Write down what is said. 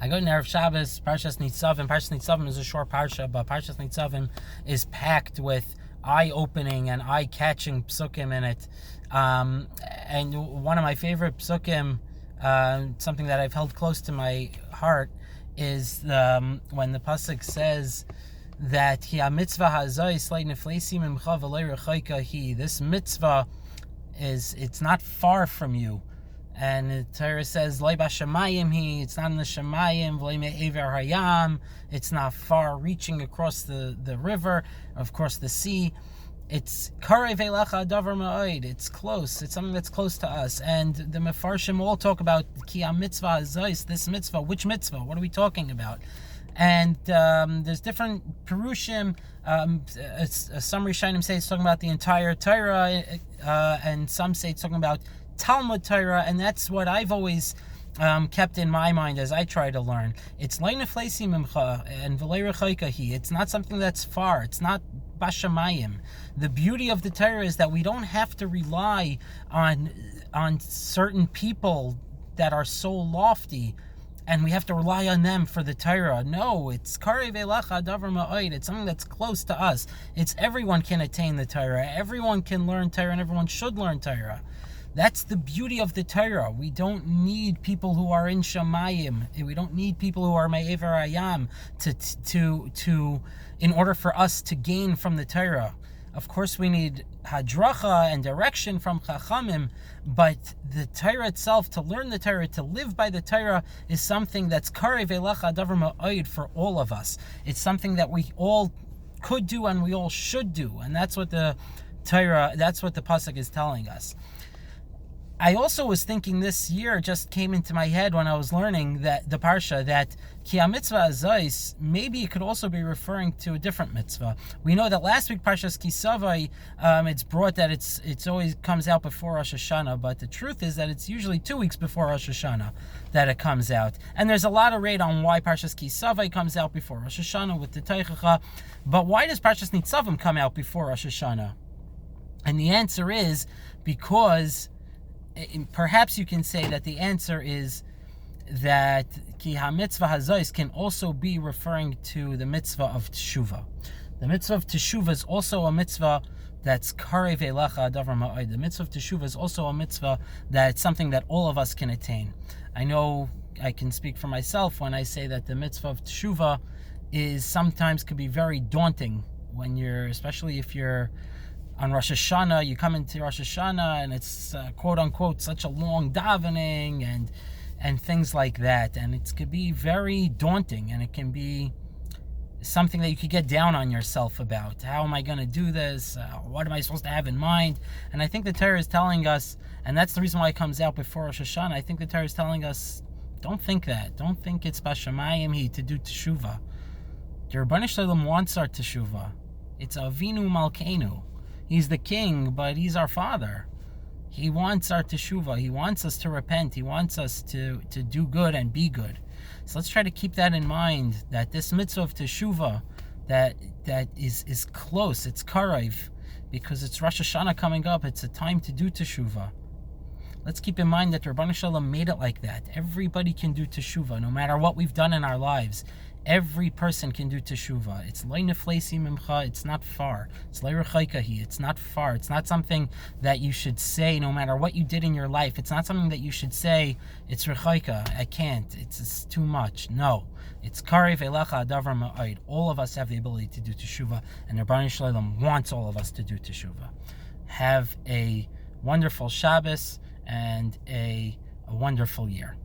I go to Erev Shabbos, Parshas Nitzavim. Parshas Nitzavim is a short Parsha, but Parshas Nitzavim is packed with eye-opening and eye-catching psukim in it. And one of my favorite psukim, something that I've held close to my heart, is when the pasuk says that this mitzvah it's not far from you. And the Tyra says, it's not in the Shemayim, it's not far reaching across the river, of course the sea. It's it's close. It's something that's close to us. And the Mefarshim all talk about this mitzvah. Which mitzvah? What are we talking about? And there's different Perushim. Some Rishonim say it's talking about the entire Tyra, and some say it's talking about Talmud Tyra, and that's what I've always kept in my mind as I try to learn. It's Leineflesi Mimcha and V'leirechaikahi. It's not something that's far. It's not Bashamayim. The beauty of the Tyra is that we don't have to rely on certain people that are so lofty, and we have to rely on them for the Tyra. No, it's Karei Veilacha Davar Ma'od. It's something that's close to us. It's everyone can attain the Tyra. Everyone can learn Tyra, and everyone should learn Tyra. That's the beauty of the Torah. We don't need people who are in Shamayim. We don't need people who are Me'ever Ayam to in order for us to gain from the Torah. Of course, we need hadracha and direction from Chachamim, but the Torah itself, to learn the Torah, to live by the Torah, is something that's Karei Veilacha Davar Ma'od for all of us. It's something that we all could do and we all should do, and that's what the Torah, that's what the pasuk is telling us. I also was thinking this year, just came into my head when I was learning that the Parsha, that Ki HaMitzvah Azais, maybe it could also be referring to a different mitzvah. We know that last week, Parshas Kisavai, it's brought that it's always comes out before Rosh Hashanah, but the truth is that it's usually 2 weeks before Rosh Hashanah that it comes out. And there's a lot of rate on why Parshas Kisavai comes out before Rosh Hashanah with the Teichacha, but why does Parshas Nitzavim come out before Rosh Hashanah? And the answer is because perhaps you can say that the answer is that Ki HaMitzvah Hazois can also be referring to the mitzvah of Teshuva. The mitzvah of Teshuva is also a mitzvah that's Karei Veilacha Davar Ma'od. The mitzvah of Teshuva is also a mitzvah that's something that all of us can attain. I know I can speak for myself when I say that the mitzvah of Teshuva is sometimes could be very daunting when you're, especially if you're on Rosh Hashanah, you come into Rosh Hashanah and it's quote unquote such a long davening and things like that, and it could be very daunting, and it can be something that you could get down on yourself about. How am I going to do this? What am I supposed to have in mind? And I think the Torah is telling us, and that's the reason why it comes out before Rosh Hashanah. I think the Torah is telling us, don't think that. Don't think it's Bashamayim to do Teshuvah. The Rebbeinu Shalom wants our Teshuvah. It's Avinu Malkeinu. He's the king, but he's our father. He wants our teshuvah. He wants us to repent. He wants us to do good and be good. So let's try to keep that in mind, that this mitzvah of teshuvah, that is close. It's karev, because it's Rosh Hashanah coming up. It's a time to do teshuvah. Let's keep in mind that Rabban Shalom made it like that. Everybody can do teshuvah, no matter what we've done in our lives. Every person can do teshuvah. It's leineflesi mimcha. It's not far. It's leirechaikahi. It's not far. It's not something that you should say no matter what you did in your life. It's not something that you should say, it's rechaika, I can't, it's too much. No. It's karei veilacha davar ma'od. All of us have the ability to do teshuvah, and Rebbeinu Shalom wants all of us to do teshuvah. Have a wonderful Shabbos and a wonderful year.